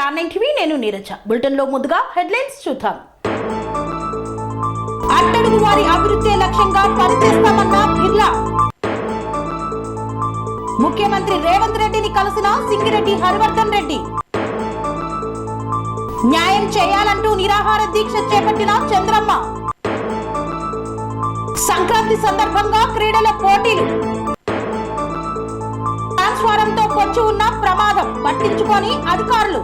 స్టార్9 TV నేను Neeraja. Bulletin లో ముందుగా హెడ్లైన్స్ చూద్దాం. అట్టడుగు వారి అభివృద్ధి లక్ష్యంగా పనిచేస్తామన్న బిర్లా. ముఖ్యమంత్రి రేవంత్ రెడ్డిని కలిసిన సింగిరెడ్డి హరివర్ధన్ రెడ్డి. న్యాయం చేయాలంటూ నిరాహార దీక్ష చేపట్టిన చంద్రమ్మ. సంక్రాంతి సందర్భంగా క్రీడల పోటీలు. ట్రాన్స్ఫారంతో పొంచి ఉన్న ప్రమాదం పట్టించుకొని అధికారులు.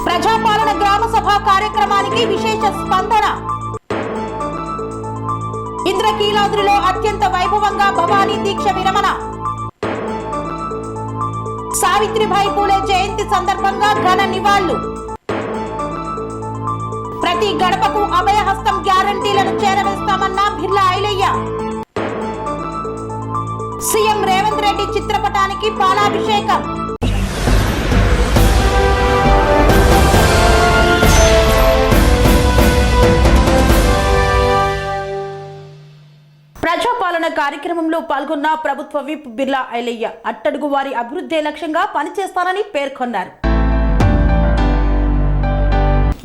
ప్రజాపాలన గ్రామ సభ కార్యక్రమానికి విశేష స్పందన. ఇంద్రకీలాద్రిలో అత్యంత వైభవంగా భవానీ దీక్ష విరమణ. సావిత్రిబాయి పూలే జయంతి సందర్భంగా ఘన నివాళులు. ప్రతి గడపకు అభయహస్తం గ్యారంటీలను చేరవేస్తామన్న బిర్లా ఐలయ్య. సీఎం రేవంత్ రెడ్డి చిత్రపటానికి పాలాభిషేకం. ప్రజాపాలన కార్యక్రమంలో పాల్గొన్న ప్రభుత్వ విప్ బిర్లా ఐలయ్య అట్టడుగు వారి అభివృద్ధి లక్ష్యంగా పనిచేస్తానని పేర్కొన్నారు.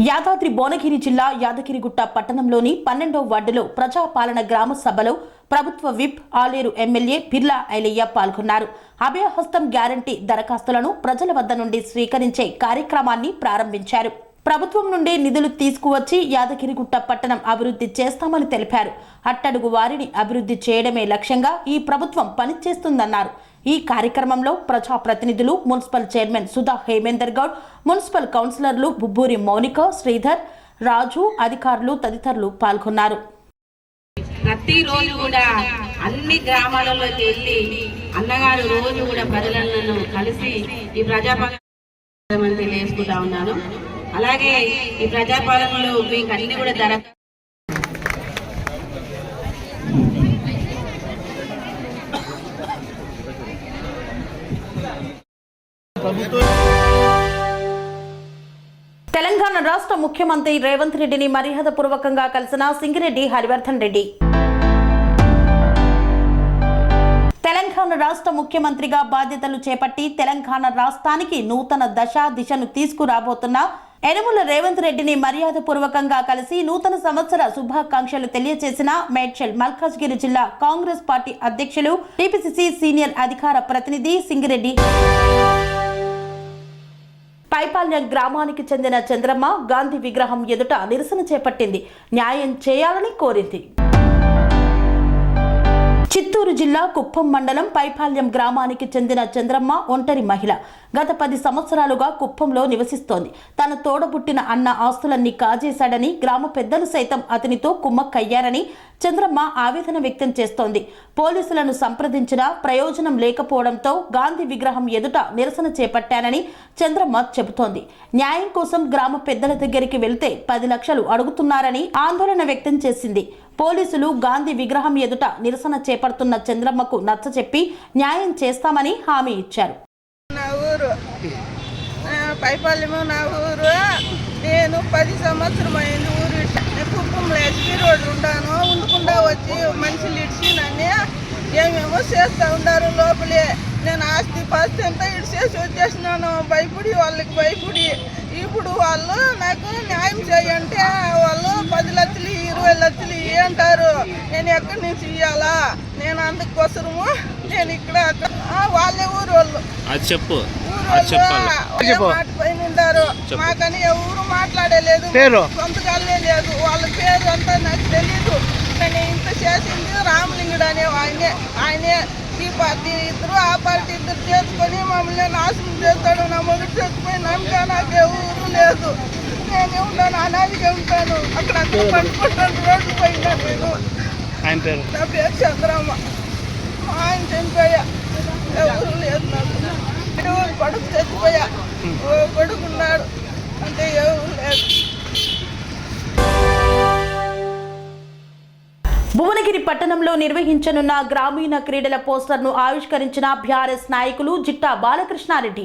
యాదాద్రి భువనగిరి జిల్లా యాదగిరిగుట్ట పట్టణంలోని 12వ వార్డులో ప్రజాపాలన గ్రామ సభలో ప్రభుత్వ విప్ ఆలేరు ఎమ్మెల్యే బిర్లా ఐలయ్య పాల్గొన్నారు. అభయహస్తం గ్యారంటీ దరఖాస్తులను ప్రజల వద్ద నుండి స్వీకరించే కార్యక్రమాన్ని ప్రారంభించారు. ప్రభుత్వం నుండి నిధులు తీసుకువచ్చి యాదగిరిగుట్ట పట్టణం అభివృద్ధి చేస్తామని తెలిపారు. అట్టడుగు వారిని అభివృద్ధి చేయడమే లక్ష్యంగా ఈ ప్రభుత్వం పనిచేస్తుందన్నారు. ఈ కార్యక్రమంలో ప్రజాప్రతినిధులు, municipal chairman Sudha Hemender Goud, municipal కౌన్సిలర్లు బుబ్బూరి మౌనిక, శ్రీధర్, రాజు, అధికారులు తదితరులు పాల్గొన్నారు. ప్రతిరోజు కూడా అన్ని గ్రామాలలోకి వెళ్ళి అన్నగారు రోజు కూడా ప్రజలను కలిసి ఈ ప్రజాపాలన తెలియజేసుకుంటా ఉన్నాను. అలాగే ఈ ప్రజాపాలనలో మీకు అన్ని కూడా తెలంగాణ రాష్ట్ర ముఖ్యమంత్రి రేవంత్ రెడ్డిని మర్యాదపూర్వకంగా కలిసిన సింగిరెడ్డి హరివర్ధన్ రెడ్డి. తెలంగాణ రాష్ట్ర ముఖ్యమంత్రిగా బాధ్యతలు చేపట్టి తెలంగాణ రాష్ట్రానికి నూతన దిశను తీసుకురాబోతున్న యనుమల రేవంత్ రెడ్డిని మర్యాదపూర్వకంగా కలిసి నూతన సంవత్సర శుభాకాంక్షలు తెలియజేసిన మేడ్చల్ మల్కాజ్గిరి జిల్లా కాంగ్రెస్ పార్టీ అధ్యక్షులు, టీపీసీసీ సీనియర్ అధికార ప్రతినిధి సింగిరెడ్డి. పైపాల్యం గ్రామానికి చెందిన చంద్రమ్మ గాంధీ విగ్రహం ఎదుట నిరసన చేపట్టింది. న్యాయం చేయాలని కోరింది. చిత్తూరు జిల్లా కుప్పం మండలం పైపాల్యం గ్రామానికి చెందిన చంద్రమ్మ ఒంటరి మహిళ. గత 10 సంవత్సరాలుగా కుప్పంలో నివసిస్తోంది. తన తోడబుట్టిన అన్న ఆస్తులన్నీ కాజేశాడని, గ్రామ పెద్దలు సైతం అతనితో కుమ్మక్కయ్యారని చంద్రమ్మ ఆవేదన వ్యక్తం చేస్తోంది. పోలీసులను సంప్రదించినా ప్రయోజనం లేకపోవడంతో గాంధీ విగ్రహం ఎదుట నిరసన చేపట్టానని చంద్రమ్మ చెబుతోంది. న్యాయం కోసం గ్రామ పెద్దల దగ్గరికి వెళ్తే 10 లక్షలు అడుగుతున్నారని ఆందోళన వ్యక్తం చేసింది. పోలీసులు గాంధీ విగ్రహం ఎదుట నిరసన చేపడుతున్న చంద్రమ్మకు నచ్చచెప్పి న్యాయం చేస్తామని హామీ ఇచ్చారు. నా ఊరు పైపాల్యము, నా ఊరు. నేను 10 సంవత్సరం అయింది ఊరు. కుప్పంలో ఎస్పీ రోడ్డు ఉంటాను. ఉండకుండా వచ్చి మనుషులు ఇడిచి నన్ను ఏమేమో చేస్తూ ఉన్నారు లోపలే. నేను ఆస్తి పాస్తి అంతా ఇడిచేసి వచ్చేసినాను. భయపడి వాళ్ళకి భయపడి. ఇప్పుడు వాళ్ళు నాకు న్యాయం చేయంటే వాళ్ళు 10 లక్షలు 20 లక్షలు అంటారు. నేను ఎక్కడి నుంచి ఇవ్వాలా? నేను అందుకోసము నేను ఇక్కడ వాళ్ళే ఊరు వాళ్ళు మాట పైన ఉంటారు. మాకని ఎవరు మాట్లాడలేదు, సొంతగానే లేదు. వాళ్ళ పేరు అంతా నాకు తెలీదు. నేను ఇంత చేసింది రామలింగుడు అనే ఆయనే ఈ పార్టీ ఇద్దరు ఆ పార్టీ ఇద్దరు చేసుకొని మమ్మల్ని నాశనం చేస్తాడు. నా మొదటి చచ్చిపోయి నమ్మక నాకు ఎవరు లేదు. నేను ఉంటాను, అనాదిగా ఉంటాను. అక్కడ పట్టుకుంటాను రోడ్డు పోయినా. నేను నా పేరు చంద్రమ్మ. ఆయన చనిపోయా, ఎవరు లేదు నాకు. కొడుకు చచ్చిపోయా, కొడుకున్నాడు అంటే ఎవరు లేదు. భువనగిరి పట్టణంలో నిర్వహించనున్న గ్రామీణ క్రీడల పోస్టర్ను ఆవిష్కరించిన బీఆర్ఎస్ నాయకులు జిట్టా బాలకృష్ణారెడ్డి.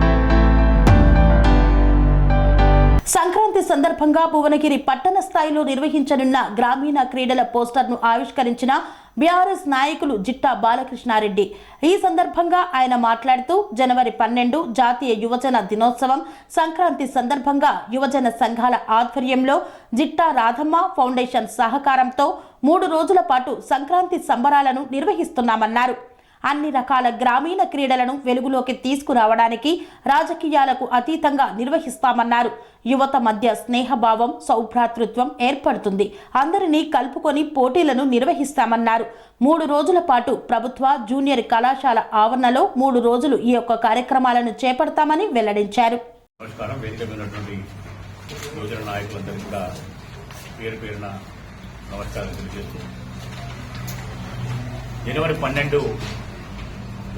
సంక్రాంతి సందర్భంగా భువనగిరి పట్టణ స్థాయిలో నిర్వహించనున్న గ్రామీణ క్రీడల పోస్టర్ను ఆవిష్కరించిన బీఆర్ఎస్ నాయకులు జిట్టా బాలకృష్ణారెడ్డి. ఈ సందర్భంగా ఆయన మాట్లాడుతూ జనవరి 12 జాతీయ యువజన దినోత్సవం, సంక్రాంతి సందర్భంగా యువజన సంఘాల ఆధ్వర్యంలో జిట్టా రాధమ్మ ఫౌండేషన్ సహకారంతో 3 రోజుల పాటు సంక్రాంతి సంబరాలను నిర్వహిస్తున్నామన్నారు. అన్ని రకాల గ్రామీణ క్రీడలను వెలుగులోకి తీసుకురావడానికి రాజకీయాలకు అతీతంగా నిర్వహిస్తామన్నారు. యువత మధ్య స్నేహభావం, సౌభ్రాతృత్వం ఏర్పడుతుంది. అందరినీ కలుపుకొని పోటీలను నిర్వహిస్తామన్నారు. 3 రోజుల పాటు ప్రభుత్వ జూనియర్ కళాశాల ఆవరణలో 3 రోజులు ఈ యొక్క కార్యక్రమాలను చేపడతామని వెల్లడించారు. నమస్కారం. వేదిక ఉన్నటువంటి యువజన నాయకులందరికీ కూడా పేరు పేరున నమస్కారం తెలియజేస్తూ, జనవరి 12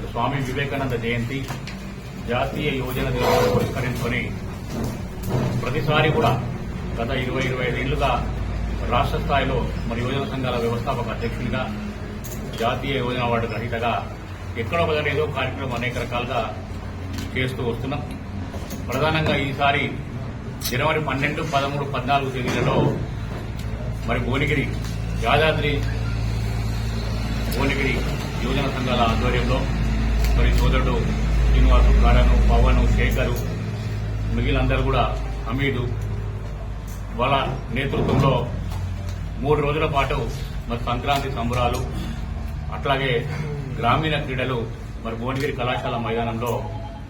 స్వామి వివేకానంద జయంతి, జాతీయ యువజన దినోత్సవం పురస్కరించుకొని ప్రతిసారి కూడా గత 20-25 ఏళ్లుగా రాష్ట్ర స్థాయిలో మరి యువజన సంఘాల వ్యవస్థాపక అధ్యక్షుడిగా, జాతీయ యువజన అవార్డు గ్రహీతగా ఎక్కడో ఒకటి ఏదో కార్యక్రమం అనేక రకాలుగా చేస్తూ వస్తున్నాం. ప్రధానంగా ఈసారి జనవరి 12, 13, 14 తేదీలలో మరి భువనగిరి యాదాద్రి యువజన సంఘాల ఆధ్వర్యంలో మరి సోదరుడు శ్రీనివాసు, కారను, పవను, శేఖరు, మిగిలినందరూ కూడా హమీదు వాళ్ళ నేతృత్వంలో 3 రోజుల పాటు మరి సంక్రాంతి సంబరాలు, అట్లాగే గ్రామీణ క్రీడలు మరి భువనగిరి కళాశాల మైదానంలో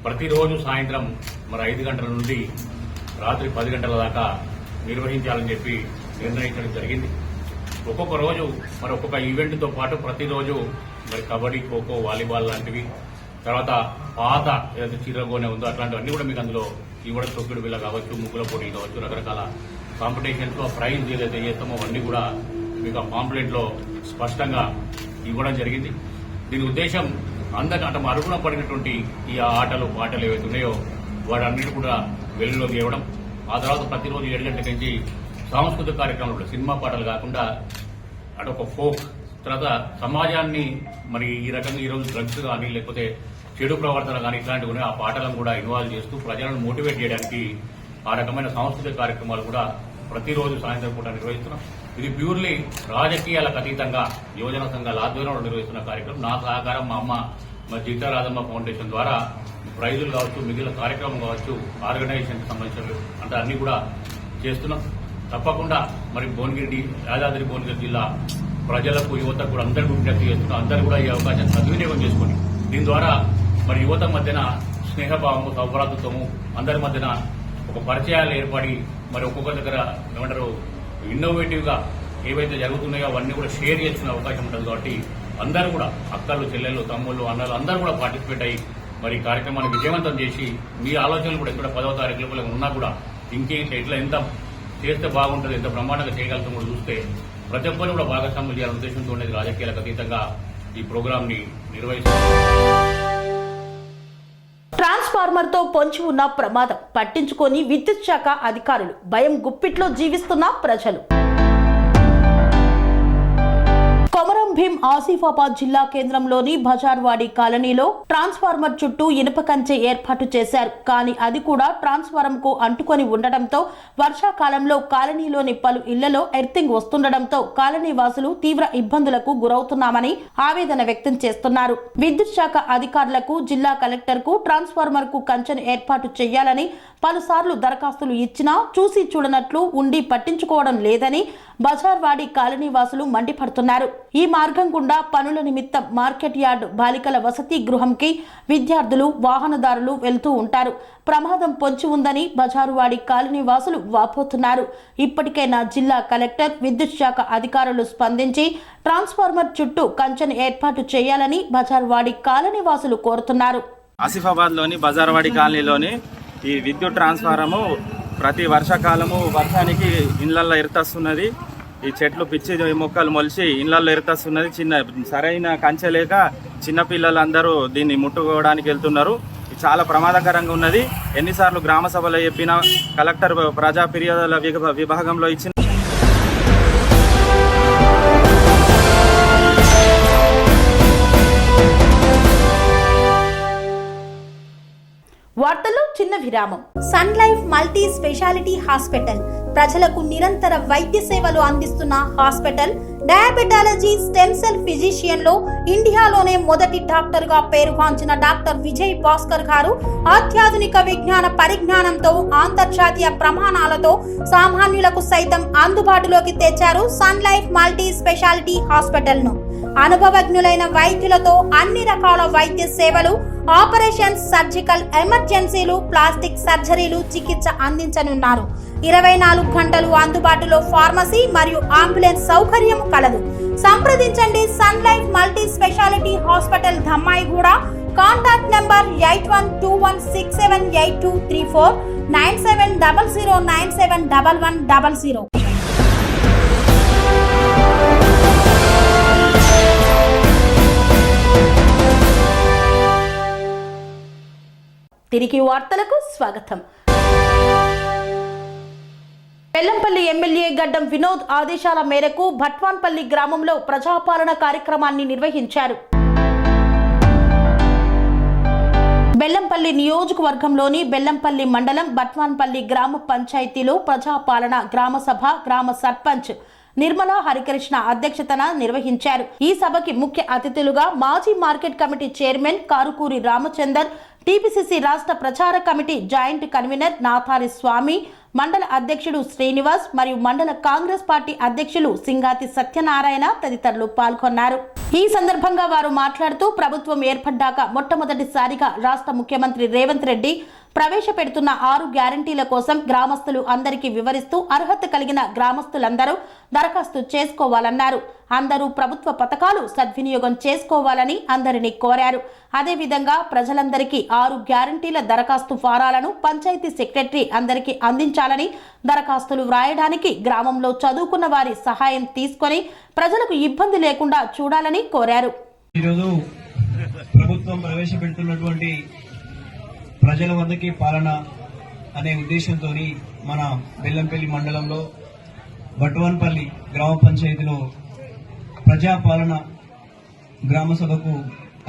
ప్రతిరోజు సాయంత్రం మరి 5 గంటల నుండి రాత్రి 10 గంటల దాకా నిర్వహించాలని చెప్పి నిర్ణయించడం జరిగింది. ఒక్కొక్క రోజు మరి ఒక్కొక్క ఈవెంట్తో పాటు ప్రతిరోజు మరి కబడ్డీ, ఖోఖో, వాలీబాల్ లాంటివి, తర్వాత పాత ఏదైతే చీరగోనే ఉందో అట్లాంటివన్నీ కూడా మీకు అందులో ఇవ్వడం, తొక్కుడు బిళ్ళ కావచ్చు, ముగ్గుల పోటీలు కావచ్చు, రకరకాల కాంపిటీషన్స్ లో ప్రైజ్ ఏదైతే చేస్తామో అవన్నీ కూడా మీకు ఆ పాంప్లెంట్లో స్పష్టంగా ఇవ్వడం జరిగింది. దీని ఉద్దేశం అందరికంటే అరుగున పడినటువంటి ఈ ఆటలు, పాటలు ఏవైతే ఉన్నాయో వాటన్నిటి కూడా వెలుగులోకి ఇవ్వడం. ఆ తర్వాత ప్రతిరోజు 7 గంటల నుంచి సాంస్కృతిక కార్యక్రమాలు, సినిమా పాటలు కాకుండా అటు ఒక ఫోక్, తర్వాత సమాజాన్ని మరి ఈ రకంగా ఈరోజు డ్రగ్స్ కానీ లేకపోతే చెడు ప్రవర్తన కానీ ఇట్లాంటివి ఉన్నాయి, ఆ పాటలను కూడా ఇన్వాల్వ్ చేస్తూ ప్రజలను మోటివేట్ చేయడానికి ఆ రకమైన సాంస్కృతిక కార్యక్రమాలు కూడా ప్రతిరోజు సాయంత్రం పూట నిర్వహిస్తున్నాం. ఇది ప్యూర్లీ రాజకీయాలకు అతీతంగా యువజన సంఘాల ఆధ్వర్యంలో నిర్వహిస్తున్న కార్యక్రమం. నా సహకారం మా అమ్మ మరి జిట్టా రాధమ్మ ఫౌండేషన్ ద్వారా ప్రైజులు కావచ్చు, మిగిలిన కార్యక్రమం కావచ్చు, ఆర్గనైజేషన్కి సంబంధించిన అంటే అన్ని కూడా చేస్తున్నాం. తప్పకుండా మరి యాదాద్రి భువనగిరి జిల్లా ప్రజలకు, యువతకు కూడా అందరికీ విజ్ఞప్తి చేస్తున్నాం. అందరూ కూడా ఈ అవకాశాన్ని సద్వినియోగం చేసుకుని దీని ద్వారా మరి యువత మధ్యన స్నేహభావము, సౌభ్రాతృత్వము, అందరి మధ్యన ఒక పరిచయాలు ఏర్పడి మరి ఒక్కొక్క దగ్గర ఏమంటారు ఇన్నోవేటివ్ గా ఏవైతే జరుగుతున్నాయో అవన్నీ కూడా షేర్ చేసుకునే అవకాశం ఉంటుంది. కాబట్టి అందరూ కూడా అక్కలు, చెల్లెళ్ళు, తమ్ముళ్ళు, అన్నలు అందరూ కూడా పార్టిసిపేట్ అయ్యి మరి ఈ కార్యక్రమాన్ని విజయవంతం చేసి మీ ఆలోచనలు కూడా ఎక్కడ 10వ తారీఖు లోపల ఉన్నా కూడా ఇంకేంటి ఎట్లా ఎంత చేస్తే బాగుంటుంది, ఎంత బ్రహ్మాండంగా చేయగలుగుతాం కూడా చూస్తే ప్రతి ఒక్కరు కూడా భాగస్వామ్యం చేయాలనే ఉద్దేశంతో ఉండేది. రాజకీయాలకు అతీతంగా ఈ ప్రోగ్రామ్ ని నిర్వహిస్తారు. ట్రాన్స్ఫార్మర్ తో పొంచి ఉన్న ప్రమాదం పట్టించుకొని విద్యుత్ శాఖ అధికారులు, భయం గుప్పిట్లో జీవిస్తున్న ప్రజలు. కొమరం భీం ఆసిఫాబాద్ జిల్లా కేంద్రంలోని బజార్వాడి కాలనీలో ట్రాన్స్ఫార్మర్ చుట్టూ ఇనుప కంచె ఏర్పాటు చేశారు. కానీ అది కూడా ట్రాన్స్ఫార్మర్ కు అంటుకొని ఉండడంతో వర్షాకాలంలో కాలనీలోని పలు ఇళ్లలో ఎర్తింగ్ వస్తుండటంతో కాలనీ వాసులు తీవ్ర ఇబ్బందులకు గురవుతున్నామని ఆవేదన వ్యక్తం చేస్తున్నారు. విద్యుత్ శాఖ అధికారులకు, జిల్లా కలెక్టర్ కు ట్రాన్స్ఫార్మర్ కు కంచెను ఏర్పాటు చేయాలని పలుసార్లు దరఖాస్తులు ఇచ్చినా చూసి చూడనట్లు ఉండి పట్టించుకోవడం లేదని బజార్వాడి కాలనీ వాసులు మండిపడుతున్నారు. ఈ మార్గం గుండా పనుల నిమిత్తం మార్కెట్ యార్డ్, బాలికల వసతి గృహంకి విద్యార్థులు, వాహనదారులు వెళ్తూ ఉంటారు. ప్రమాదం పొంచి ఉందని బజారువాడి కాలనీ వాసులు వాపోతున్నారు. ఇప్పటికైనా జిల్లా కలెక్టర్, విద్యుత్ శాఖ అధికారులు స్పందించి ట్రాన్స్ఫార్మర్ చుట్టూ కంచెను ఏర్పాటు చేయాలని బజారువాడి కాలనీ వాసులు కోరుతున్నారు. ఆసిఫాబాద్ లోని బజార్వాడి కాలనీలోని ఈ విద్యుత్ ట్రాన్స్ఫారము ప్రతి వర్షాకాలము వర్షానికి ఇళ్లల్లో ఎరుతస్తున్నది. ఈ చెట్లు పిచ్చి మొక్కలు మొలిచి ఇళ్లల్లో ఎరుతస్తున్నది. సరైన కంచె లేక చిన్నపిల్లలందరూ దీన్ని ముట్టుకోవడానికి వెళ్తున్నారు. చాలా ప్రమాదకరంగా ఉన్నది. ఎన్నిసార్లు గ్రామ సభలో చెప్పినా కలెక్టర్ ప్రజా ఫిర్యాదుల విభాగంలో ఇచ్చిన వార్తల్లో చిన్న విరామం. Sun Life multi speciality hospital ప్రజలకు నిరంతర వైద్య సేవలు అందిస్తున్న hospital. Diabetology stem cell physician లో ఇండియాలోనే మొదటి డాక్టర్ గా పేరుగాంచిన డాక్టర్ విజయ్ భాస్కర్ గారు అత్యాధునిక విజ్ఞాన పరిజ్ఞానంతో అంతర్జాతీయ ప్రమాణాలతో సామాన్యులకు సైతం అందుబాటులోకి తెచ్చారు Sun Life multi speciality hospital ను. అనుభవజ్ఞులైన వైద్యులతో అన్ని రకాల వైద్య సేవలు, ఆపరేషన్స్, సర్జికల్ ఎమర్జెన్సీలు, ప్లాస్టిక్ సర్జరీలు, చికిత్స అందించనున్నారు. 24 గంటలు అందుబాటులో ఫార్మసీ మరియు అంబులెన్స్ సౌకర్యం కలదు. సంప్రదించండి Sun Life multi speciality hospital, Dammaiguda. Contact number 8121678234, 9700971100. తిరిగి వార్తలకు స్వాగతం. బెల్లంపల్లి ఎమ్మెల్యే గడ్డం వినోద్ ఆదేశాల మేరకు భట్వాన్పల్లి గ్రామంలో ప్రజాపాలన కార్యక్రమాన్ని నిర్వహించారు. బెల్లంపల్లి నియోజకవర్గంలోని బెల్లంపల్లి మండలం భట్వాన్పల్లి గ్రామ పంచాయతీలో ప్రజాపాలన గ్రామ సభ గ్రామ సర్పంచ్ నిర్మలా హరికృష్ణ అధ్యక్షతన నిర్వహించారు. ఈ సభకి ముఖ్య అతిథులుగా మాజీ market committee chairman Karukuri Ramachander, TPCC రాష్ట్ర ప్రచార committee joint convener Nathari Swamy, మండల అధ్యక్షుడు శ్రీనివాస్ మరియు మండల కాంగ్రెస్ పార్టీ అధ్యక్షులు సింగాతి సత్యనారాయణ తదితరులు పాల్గొన్నారు. ఈ సందర్భంగా వారు మాట్లాడుతూ ప్రభుత్వం ఏర్పడ్డాక మొట్టమొదటిసారిగా రాష్ట్ర ముఖ్యమంత్రి రేవంత్ రెడ్డి ప్రవేశపెడుతున్న 6 గ్యారంటీల కోసం గ్రామస్తులు అందరికీ వివరిస్తూ అర్హత కలిగిన గ్రామస్తులందరూ దరఖాస్తు చేసుకోవాలన్నారు. అందరూ ప్రభుత్వ పథకాలు సద్వినియోగం చేసుకోవాలని అందరినీ కోరారు. అదేవిధంగా ప్రజలందరికీ 6 గ్యారంటీల దరఖాస్తు ఫారాలను పంచాయతీ సెక్రటరీ అందరికీ అందించాలని, దరఖాస్తులు వ్రాయడానికి గ్రామంలో చదువుకున్న వారి సహాయం తీసుకొని ప్రజలకు ఇబ్బంది లేకుండా చూడాలని కోరారు. ఈరోజు ప్రభుత్వం ప్రవేశపెడుతున్నటువంటి ప్రజల వద్దకి పాలన అనే ఉద్దేశంతో మన బెల్లంపల్లి మండలంలో భట్వాన్పల్లి గ్రామ పంచాయతీలో ప్రజాపాలన గ్రామ సభకు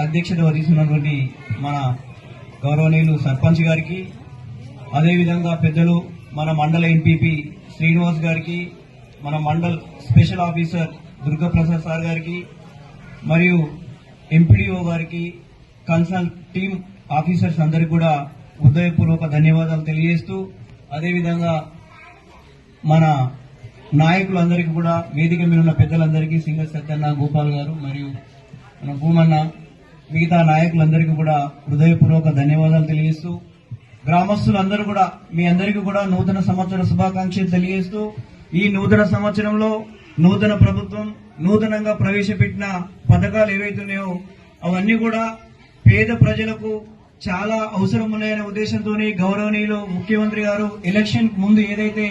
అధ్యక్షత వహిస్తున్నటువంటి మన గౌరవనీయులు సర్పంచ్ గారికి, అదేవిధంగా పెద్దలు మన మండల ఎంపీపీ శ్రీనివాస్ గారికి, మన mandal special officer Durgaprasad sir గారికి, మరియు ఎంపీడీఓ గారికి, కన్సర్న్ టీమ్ ఆఫీసర్స్ అందరికీ కూడా హృదయపూర్వక ధన్యవాదాలు తెలియజేస్తూ, అదేవిధంగా మన నాయకులందరికీ కూడా, వేదిక మీద ఉన్న పెద్దలందరికీ, సింగర్ సత్యన్న, గోపాల్ గారు మరియు మన భూమన్న, మిగతా నాయకులందరికీ కూడా హృదయపూర్వక ధన్యవాదాలు తెలియజేస్తూ, గ్రామస్తులందరూ కూడా మీ అందరికీ కూడా నూతన సంవత్సర శుభాకాంక్షలు తెలియజేస్తూ, ఈ నూతన సంవత్సరంలో నూతన ప్రభుత్వం నూతనంగా ప్రవేశపెట్టిన పథకాలు ఏవైతున్నాయో అవన్నీ కూడా పేద ప్రజలకు చాలా అవసరం ఉన్నాయనే ఉద్దేశంతో గౌరవనీయులు ముఖ్యమంత్రి గారు ఎలక్షన్ ముందు ఏదైతే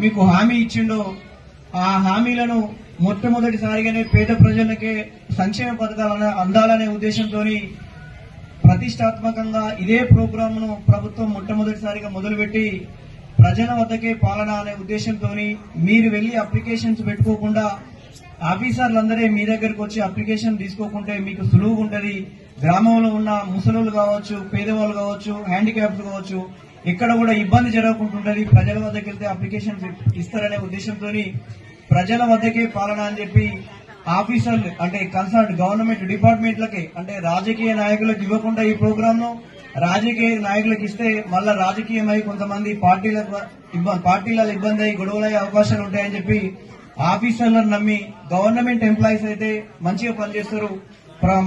మీకు హామీ ఇచ్చిండో ఆ హామీలను మొట్టమొదటిసారిగానే పేద ప్రజలకే సంక్షేమ పథకాలు అందాలనే ఉద్దేశంతో ప్రతిష్టాత్మకంగా ఇదే ప్రోగ్రామ్ ను ప్రభుత్వం మొట్టమొదటిసారిగా మొదలుపెట్టి ప్రజల వద్దకే పాలన అనే ఉద్దేశంతో మీరు వెళ్లి అప్లికేషన్స్ పెట్టుకోకుండా ఆఫీసర్లందరే మీ దగ్గరకు వచ్చి అప్లికేషన్ తీసుకోకుంటే మీకు సులువుగా ఉంటది. గ్రామంలో ఉన్న ముసలోళ్ళు కావచ్చు, పేదవాళ్ళు కావచ్చు, హ్యాండిక్యాప్స్ కావచ్చు, ఎక్కడ కూడా ఇబ్బంది జరగకుంటుంటది. ప్రజల వద్దకు వెళ్తే అప్లికేషన్స్ ఇస్తారనే ఉద్దేశంతో ప్రజల వద్దకే పాలన అని చెప్పి ఆఫీసర్లు అంటే కన్సర్న్ గవర్నమెంట్ డిపార్ట్మెంట్లకే అంటే రాజకీయ నాయకులకు ఇవ్వకుండా ఈ ప్రోగ్రామ్ ను రాజకీయ నాయకులకు ఇస్తే మళ్ళా రాజకీయమై కొంతమంది పార్టీలలో ఇబ్బంది అయ్యి గొడవలయ్యే అవకాశాలు ఉంటాయని చెప్పి ఆఫీసర్లను నమ్మి గవర్నమెంట్ ఎంప్లాయీస్ అయితే మంచిగా పనిచేస్తారు.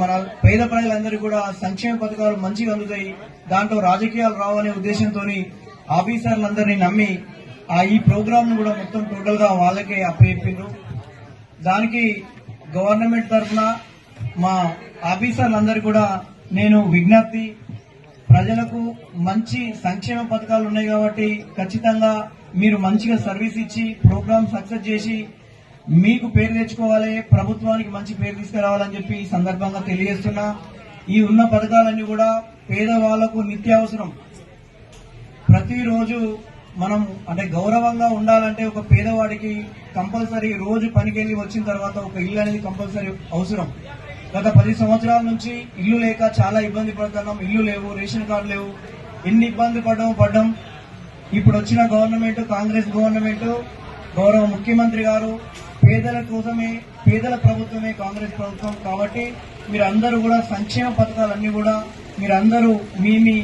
మన పేద ప్రజలందరికీ కూడా సంక్షేమ పథకాలు మంచిగా అందుతాయి, దాంట్లో రాజకీయాలు రావనే ఉద్దేశంతో ఆఫీసర్లందరినీ నమ్మి ఈ ప్రోగ్రామ్ ను కూడా మొత్తం టోటల్ గా వాళ్ళకే అప్పచెప్పిండ్రు. దానికి గవర్నమెంట్ తరఫున మా ఆఫీసర్లందరికీ కూడా నేను విజ్ఞప్తి, ప్రజలకు మంచి సంక్షేమ పథకాలు ఉన్నాయి కాబట్టి ఖచ్చితంగా మీరు మంచిగా సర్వీస్ ఇచ్చి ప్రోగ్రామ్ సక్సెస్ చేసి మీకు పేరు తెచ్చుకోవాలి, ప్రభుత్వానికి మంచి పేరు తీసుకురావాలని చెప్పి ఈ సందర్భంగా తెలియజేస్తున్నా. ఈ ఉన్న పథకాలన్నీ కూడా పేదవాళ్లకు నిత్యావసరం. ప్రతిరోజు మనం అంటే గౌరవంగా ఉండాలంటే ఒక పేదవాడికి కంపల్సరీ రోజు పనికెళ్లి వచ్చిన తర్వాత ఒక ఇల్లు అనేది కంపల్సరీ అవసరం. గత 10 సంవత్సరాల నుంచి ఇల్లు లేక చాలా ఇబ్బంది పడుతున్నాం. ఇల్లు లేవు, రేషన్ కార్డు లేవు, ఎన్ని ఇబ్బంది పడ్డాం. ఇప్పుడు వచ్చిన గవర్నమెంట్, కాంగ్రెస్ గవర్నమెంట్, గౌరవ ముఖ్యమంత్రి గారు పేదల కోసమే, పేదల ప్రభుత్వమే కాంగ్రెస్ ప్రభుత్వం. కాబట్టి మీరందరూ కూడా సంక్షేమ పథకాలన్నీ కూడా మీరందరూ మీ మీ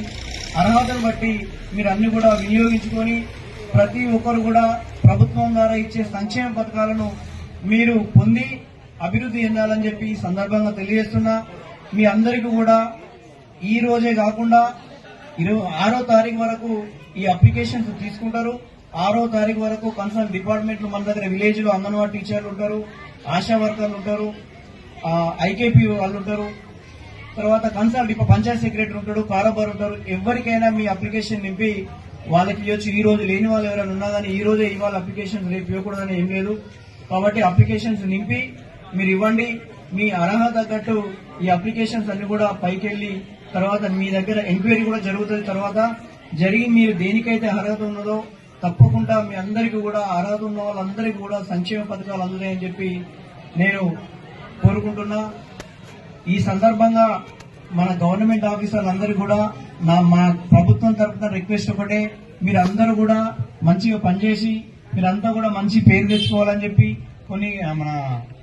అర్హతను బట్టి మీరు అన్ని కూడా వినియోగించుకొని ప్రతి ఒక్కరు కూడా ప్రభుత్వం ద్వారా ఇచ్చే సంక్షేమ పథకాలను మీరు పొంది అభివృద్ధి చెందాలని చెప్పి ఈ సందర్భంగా తెలియజేస్తున్నా. మీ అందరికీ కూడా ఈ రోజే కాకుండా 6వ తారీఖు వరకు ఈ అప్లికేషన్స్ తీసుకుంటారు. 6వ తారీఖు వరకు కన్సర్న్ డిపార్ట్మెంట్లు మన దగ్గర విలేజ్ లో అంగన్వాడీ టీచర్లు ఉంటారు, ఆశా వర్కర్లు ఉంటారు, ఐకేపీ వాళ్ళు ఉంటారు, తర్వాత కన్సర్న్ పంచాయత్ సెక్రటరీ ఉంటాడు, కారోబార్ ఉంటారు. ఎవరికైనా మీ అప్లికేషన్ నింపి వాళ్ళకి ఇవ్వచ్చు. ఈ రోజు లేని వాళ్ళు ఎవరైనా ఉన్నా కానీ ఈ రోజే ఇవాళ అప్లికేషన్స్ రేపు ఇవ్వకూడదని ఏం లేదు. కాబట్టి అప్లికేషన్స్ నింపి మీరు ఇవ్వండి. మీ అర్హత తగ్గట్టు ఈ అప్లికేషన్స్ అన్ని కూడా పైకెళ్లి తర్వాత మీ దగ్గర ఎంక్వైరీ కూడా జరుగుతుంది. తర్వాత జరిగి మీరు దేనికైతే అర్హత ఉన్నదో తప్పకుండా మీ అందరికీ కూడా అర్హత ఉన్న వాళ్ళందరికీ కూడా సంక్షేమ పథకాలు అందుతాయని చెప్పి నేను కోరుకుంటున్నా. ఈ సందర్భంగా మన గవర్నమెంట్ ఆఫీసర్లందరికీ కూడా మా ప్రభుత్వం తరఫున రిక్వెస్ట్ ఒకటే, మీరందరూ కూడా మంచిగా పనిచేసి మీరంతా కూడా మంచి పేరు తెచ్చుకోవాలని చెప్పి కొన్ని మన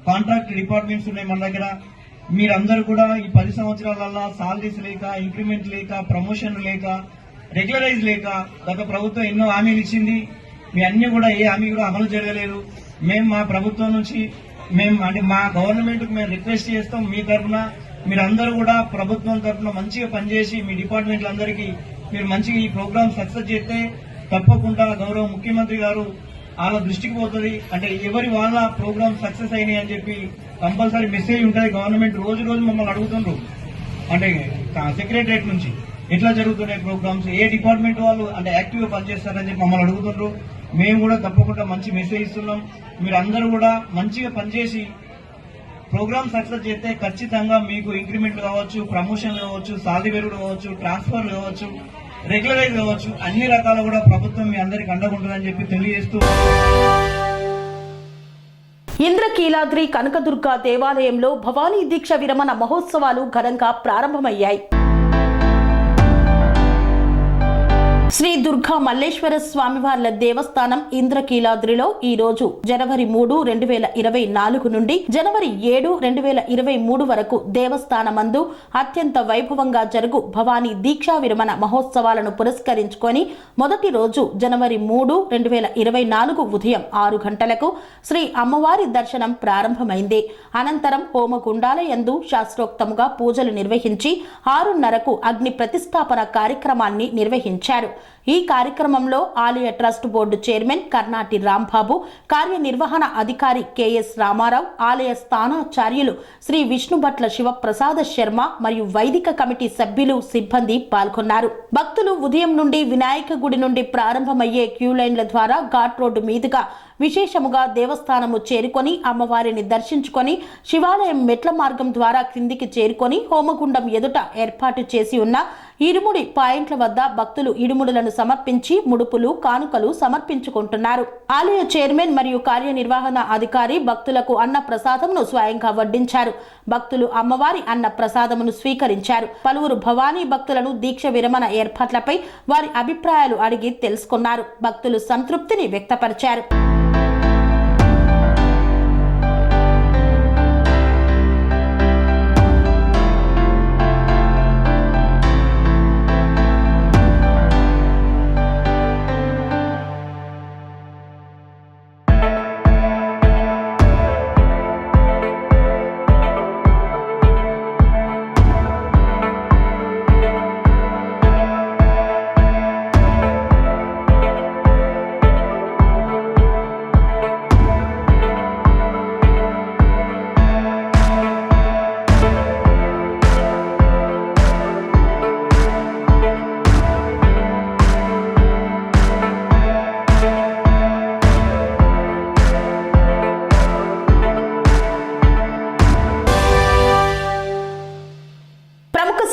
కాంట్రాక్ట్ డిపార్ట్మెంట్స్ ఉన్నాయి మన దగ్గర. మీరందరూ కూడా ఈ 10 సంవత్సరాలలో సాలరీస్ లేక, ఇంక్రిమెంట్ లేక, ప్రమోషన్ లేక, రెగ్యులరైజ్ లేక గత ప్రభుత్వం ఎన్నో హామీలు ఇచ్చింది. మీ అన్ని కూడా ఏ హామీ కూడా అమలు జరగలేదు. మేము మా ప్రభుత్వం నుంచి మా గవర్నమెంట్ కు మేము రిక్వెస్ట్ చేస్తాం. మీ తరఫున మీరందరూ కూడా ప్రభుత్వం తరఫున మంచిగా పనిచేసి మీ డిపార్ట్మెంట్లందరికీ మీరు మంచిగా ఈ ప్రోగ్రామ్ సక్సెస్ చేస్తే తప్పకుండా గౌరవ ముఖ్యమంత్రి గారు వాళ్ళ దృష్టికి పోతుంది. అంటే ఎవరి వాళ్ళ ప్రోగ్రామ్ సక్సెస్ అయినాయి అని చెప్పి కంపల్సరీ మెసేజ్ ఉంటుంది. గవర్నమెంట్ రోజు మమ్మల్ని అడుగుతుండ్రు, అంటే సెక్రటరియట్ నుంచి ఎట్లా జరుగుతున్నాయి ప్రోగ్రామ్స్, ఏ డిపార్ట్మెంట్ వాళ్ళు అంటే యాక్టివ్ గా పనిచేస్తారని చెప్పి మమ్మల్ని అడుగుతుండ్రు. మేము కూడా తప్పకుండా మంచి మెసేజ్ ఇస్తున్నాం. మీరు అందరూ కూడా మంచిగా పనిచేసి ప్రోగ్రామ్ సక్సెస్ చేస్తే ఖచ్చితంగా మీకు ఇంక్రిమెంట్ కావచ్చు, ప్రమోషన్ కావచ్చు, సాలరీ పెరుగుడు కావచ్చు, ట్రాన్స్ఫర్ కావచ్చు, రెగ్యులరైజ్ కావచ్చు, అన్ని రకాల కూడా ప్రభుత్వం మీ అందరికి అండగుంటుందని చెప్పి తెలియజేస్తూ ఇంద్రకీలాద్రి కనకదుర్గ దేవాలయంలో భవానీ దీక్ష విరమణ మహోత్సవాలు ఘనంగా ప్రారంభమయ్యాయి. శ్రీ దుర్గా మల్లేశ్వర స్వామివార్ల దేవస్థానం ఇంద్రకీలాద్రిలో ఈ రోజు జనవరి 3, 2024 నుండి జనవరి 7, 2023 వరకు దేవస్థానమందు అత్యంత వైభవంగా జరుగు భవానీ దీక్షా విరమణ మహోత్సవాలను పురస్కరించుకొని మొదటి రోజు జనవరి 3, 2024 ఉదయం 6 గంటలకు శ్రీ అమ్మవారి దర్శనం ప్రారంభమైంది. అనంతరం హోమగుండాల యందు శాస్త్రోక్తముగా పూజలు నిర్వహించి 6:30కు అగ్ని ప్రతిష్టాపన కార్యక్రమాన్ని నిర్వహించారు. ఈ కార్యక్రమంలో ఆలయ trust board chairman Karnati Rambabu, కార్యనిర్వహణ అధికారి కెఎస్ రామారావు, ఆలయ స్థానాచార్యులు శ్రీ విష్ణుభట్ల శివప్రసాద శర్మ మరియు వైదిక కమిటీ సభ్యులు, సిబ్బంది పాల్గొన్నారు. భక్తులు ఉదయం నుండి వినాయక గుడి నుండి ప్రారంభమయ్యే క్యూ లైన్ల ద్వారా ఘాట్ రోడ్డు మీదుగా విశేషముగా దేవస్థానము చేరుకొని అమ్మవారిని దర్శించుకొని శివాలయం మెట్ల మార్గం ద్వారా క్రిందికి చేరుకొని హోమగుండం ఎదుట ఏర్పాటు చేసి ఉన్న ఇరుముడి పాయింట్ల వద్ద భక్తులు ఇరుముడులను సమర్పించి ముడుపులు, కానుకలు సమర్పించుకుంటున్నారు. ఆలయ చైర్మన్ మరియు కార్యనిర్వహణ అధికారి భక్తులకు అన్న ప్రసాదమును స్వయంగా వడ్డించారు. భక్తులు అమ్మవారి అన్న ప్రసాదమును స్వీకరించారు. పలువురు భవానీ భక్తులను దీక్ష విరమణ ఏర్పాట్లపై వారి అభిప్రాయాలు అడిగి తెలుసుకున్నారు. భక్తులు సంతృప్తిని వ్యక్తపరిచారు.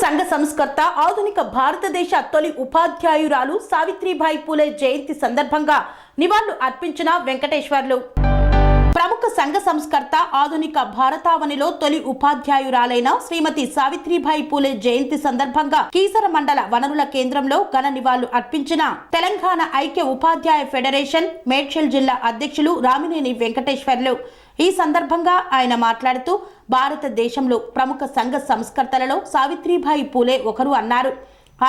సంఘ సంస్కర్త, ఆధునిక భారతదేశ తొలి ఉపాధ్యాయురాలు సావిత్రిబాయి పూలే జయంతి సందర్భంగా నివాళులు అర్పించిన వెంకటేశ్వర్లు. ప్రముఖ సంఘ సంస్కర్త, ఆధునిక భారతావనిలో తొలి ఉపాధ్యాయురాలైన శ్రీమతి సావిత్రిబాయి పూలే జయంతి సందర్భంగా కీసర మండల వనరుల కేంద్రంలో ఘన నివాళులు అర్పించిన తెలంగాణ ఐక్య ఉపాధ్యాయ ఫెడరేషన్ మేడ్చల్ జిల్లా అధ్యక్షులు రామినేని వెంకటేశ్వర్లు. ఈ సందర్భంగా ఆయన మాట్లాడుతూ భారతదేశంలో ప్రముఖ సంఘ సంస్కర్తలలో సావిత్రిబాయి పూలే ఒకరు అన్నారు.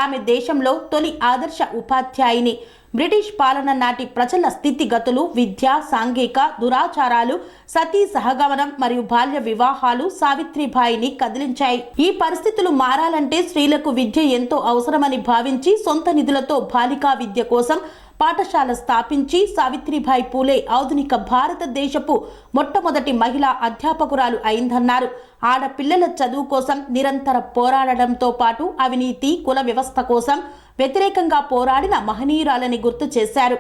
ఆమె దేశంలో తొలి ఆదర్శ ఉపాధ్యాయుని. బ్రిటిష్ పాలన నాటి ప్రజల స్థితిగతులు, విద్య, సాంఘిక దురాచారాలు, సతీ సహగమనం మరియు బాల్య వివాహాలు సావిత్రిబాయిని కదిలించాయి. ఈ పరిస్థితులు మారాలంటే స్త్రీలకు విద్య ఎంతో అవసరమని భావించి సొంత నిధులతో బాలికా విద్య కోసం పాఠశాల స్థాపించి సావిత్రిబాయి పూలే ఆధునిక భారతదేశపు మొట్టమొదటి మహిళా అధ్యాపకురాలు అయిందన్నారు. ఆడపిల్లల చదువు కోసం నిరంతర పోరాడడంతో పాటు అవినీతి, కుల వ్యవస్థ కోసం వ్యతిరేకంగా పోరాడిన మహనీయురాలని గుర్తు చేశారు.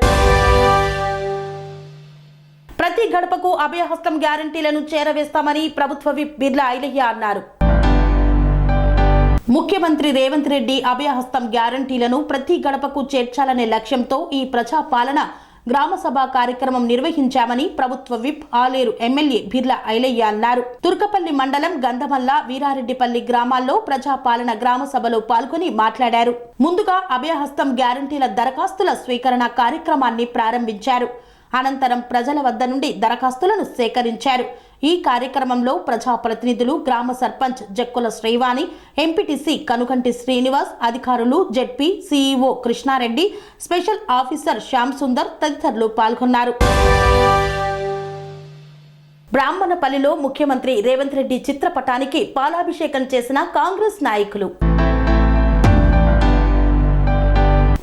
ప్రతి గడపకు అభయహస్తం గ్యారంటీలను చేరవేస్తామని ప్రభుత్వ విప్ బిర్లా ఐలయ్య అన్నారు. ముఖ్యమంత్రి రేవంత్ రెడ్డి అభయహస్తం గ్యారంటీలను ప్రతి గడపకు చేర్చాలనే లక్ష్యంతో ఈ ప్రజాపాలన గ్రామసభ కార్యక్రమం నిర్వహించామని ప్రభుత్వ విప్ ఆలేరు ఎమ్మెల్యే బిర్లా ఐలయ్య అన్నారు. తుర్కపల్లి మండలం గంధమల్ల, వీరారెడ్డిపల్లి గ్రామాల్లో ప్రజాపాలన గ్రామ సభలో పాల్గొని మాట్లాడారు. ముందుగా అభయహస్తం గ్యారంటీల దరఖాస్తుల స్వీకరణ కార్యక్రమాన్ని ప్రారంభించారు. అనంతరం ప్రజల వద్ద నుండి దరఖాస్తులను సేకరించారు. ఈ కార్యక్రమంలో ప్రజాప్రతినిధులు, గ్రామ సర్పంచ్ జక్కుల శ్రీవాణి, ఎంపీటీసీ కనుకంటి శ్రీనివాస్, అధికారులు, ZP, CEO Krishnareddy, special officer Shyam Sundar తదితరులు పాల్గొన్నారు. బ్రాహ్మణపల్లిలో ముఖ్యమంత్రి రేవంత్ రెడ్డి చిత్రపటానికి పాలాభిషేకం చేసిన కాంగ్రెస్ నాయకులు.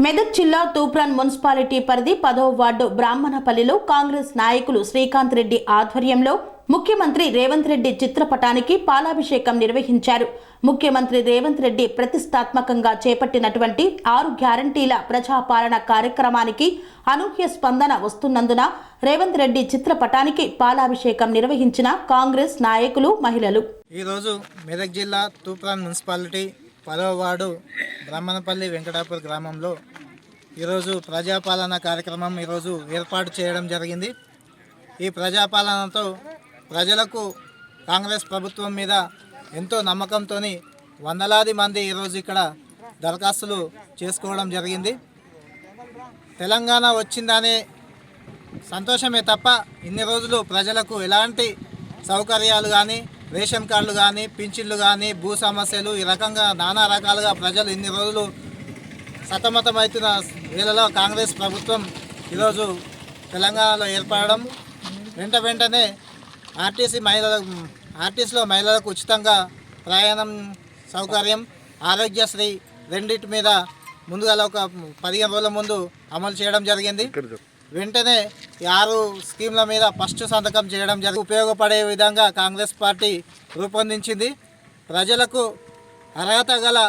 మెదక్ జిల్లా తూప్రాన్ మున్సిపాలిటీ పరిధి 10వ వార్డు బ్రాహ్మణపల్లిలో కాంగ్రెస్ నాయకులు శ్రీకాంత్ రెడ్డి ఆధ్వర్యంలో ముఖ్యమంత్రి రేవంత్ రెడ్డి చిత్రపటానికి పాలాభిషేకం నిర్వహించారు. ముఖ్యమంత్రి రేవంత్ రెడ్డి ప్రతిష్టాత్మకంగా చేపట్టినటువంటి 6 గ్యారంటీల ప్రజాపాలన కార్యక్రమానికి అనూహ్య స్పందన వస్తున్నందున రేవంత్ రెడ్డి చిత్రపటానికి పాలాభిషేకం నిర్వహించిన కాంగ్రెస్ నాయకులు, మహిళలు. ఈరోజు మెదక్ జిల్లా తూప్రాన్ మున్సిపాలిటీ 10వ వార్డు బ్రహ్మణపల్లి వెంకటాపూర్ గ్రామంలో ఈరోజు ప్రజాపాలన కార్యక్రమం ఈరోజు ఏర్పాటు చేయడం జరిగింది. ఈ ప్రజాపాలనతో ప్రజలకు కాంగ్రెస్ ప్రభుత్వం మీద ఎంతో నమ్మకంతో వందలాది మంది ఈరోజు ఇక్కడ దరఖాస్తులు చేసుకోవడం జరిగింది. తెలంగాణ వచ్చిందనే సంతోషమే తప్ప ఇన్ని రోజులు ప్రజలకు ఎలాంటి సౌకర్యాలు కానీ, రేషన్ కార్డులు కానీ, పింఛన్లు కానీ, భూ సమస్యలు, ఈ రకంగా నానా రకాలుగా ప్రజలు ఇన్ని రోజులు సతమతమవుతున్న వేళలో కాంగ్రెస్ ప్రభుత్వం ఈరోజు తెలంగాణలో ఏర్పడడం, వెంటనే ఆర్టీసీలో మహిళలకు ఉచితంగా ప్రయాణం సౌకర్యం, ఆరోగ్యశ్రీ రెండింటి మీద ముందుగా ఒక 15 రోజుల ముందు అమలు చేయడం జరిగింది. వెంటనే ఈ 6 స్కీమ్ల మీద ఫస్ట్ సంతకం చేయడం ఉపయోగపడే విధంగా కాంగ్రెస్ పార్టీ రూపొందించింది. ప్రజలకు అర్హత గల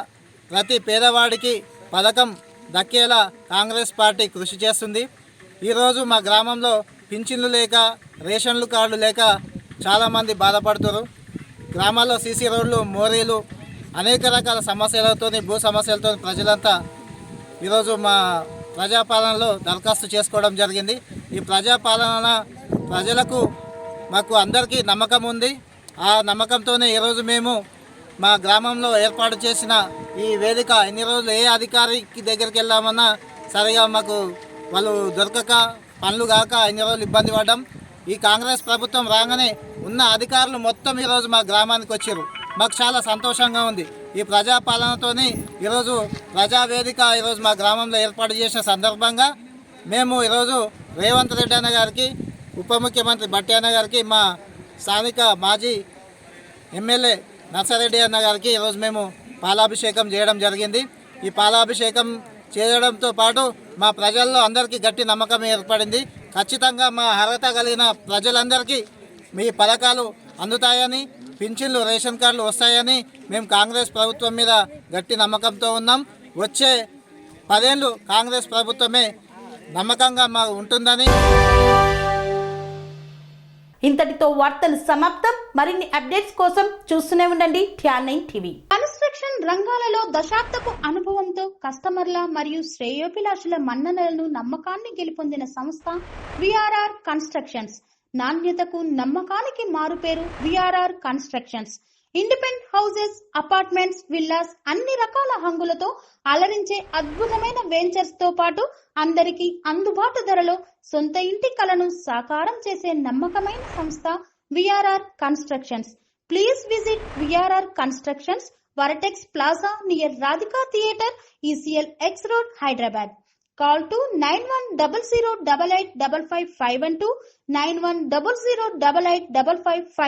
ప్రతి పేదవాడికి పథకం దక్కేలా కాంగ్రెస్ పార్టీ కృషి చేస్తుంది. ఈరోజు మా గ్రామంలో పింఛన్లు లేక, రేషన్లు కార్డులు లేక చాలామంది బాధపడుతారు. గ్రామాల్లో సీసీ రోడ్లు, మోరీలు, అనేక రకాల సమస్యలతో, భూ సమస్యలతో ప్రజలంతా ఈరోజు మా ప్రజాపాలనలో దరఖాస్తు చేసుకోవడం జరిగింది. ఈ ప్రజాపాలన ప్రజలకు మాకు అందరికీ నమ్మకం ఉంది. ఆ నమ్మకంతోనే ఈరోజు మేము మా గ్రామంలో ఏర్పాటు చేసిన ఈ వేదిక, ఇన్ని రోజులు ఏ అధికారికి దగ్గరికి వెళ్ళామన్నా సరిగా మాకు వాళ్ళు దొరకక, పనులు కాక ఇన్ని రోజులు ఇబ్బంది పడ్డాం. ఈ కాంగ్రెస్ ప్రభుత్వం రాగానే ఉన్న అధికారులు మొత్తం ఈరోజు మా గ్రామానికి వచ్చారు. మాకు చాలా సంతోషంగా ఉంది. ఈ ప్రజాపాలనతోని ఈరోజు ప్రజావేదిక ఈరోజు మా గ్రామంలో ఏర్పాటు చేసిన సందర్భంగా మేము ఈరోజు రేవంత్ రెడ్డి అన్న గారికి, ఉప ముఖ్యమంత్రి బట్టి అన్న గారికి, మా స్థానిక మాజీ ఎమ్మెల్యే నర్సారెడ్డి అన్న గారికి ఈరోజు మేము పాలాభిషేకం చేయడం జరిగింది. ఈ పాలాభిషేకం చేయడంతో పాటు మా ప్రజల్లో అందరికీ గట్టి నమ్మకం ఏర్పడింది. ఖచ్చితంగా మా అర్హత కలిగిన ప్రజలందరికీ మీ పథకాలు అందుతాయని, పింఛన్లు, రేషన్ కార్డులు వస్తాయని మేము కాంగ్రెస్ ప్రభుత్వం మీద గట్టి నమ్మకంతో ఉన్నాం. వచ్చే 10 ఏళ్ళు కాంగ్రెస్ ప్రభుత్వమే నమ్మకంగా మాకు ఉంటుందని. ఇంతటితో వార్తలు సమాప్తం. మరిన్ని అప్డేట్స్ కోసం చూస్తూనే ఉండండి TR9 టీవీ. కన్స్ట్రక్షన్ రంగాలలో దశాబ్దపు అనుభవంతో కస్టమర్ల మరియు శ్రేయోభిలాషుల మన్ననలను, నమ్మకాన్ని గెలుపొందిన సంస్థ VRR కన్స్ట్రక్షన్స్. నాణ్యతకు నమ్మకానికి మారుపేరు VRR constructions. Independent houses, apartments, villas అన్ని రకాల హంగులతో అలరించే అద్భుతమైన వెంచర్స్ తో పాటు అందరికీ అందుబాటు ధరలో సొంత ఇంటి కలను సాకారం చేసే నమ్మకమైన సంస్థ VRR constructions. Please visit VRR constructions, Varatex Plaza near Radhika Theatre, ECL X Road, Hyderabad. Call to 910088555512, 9100885555.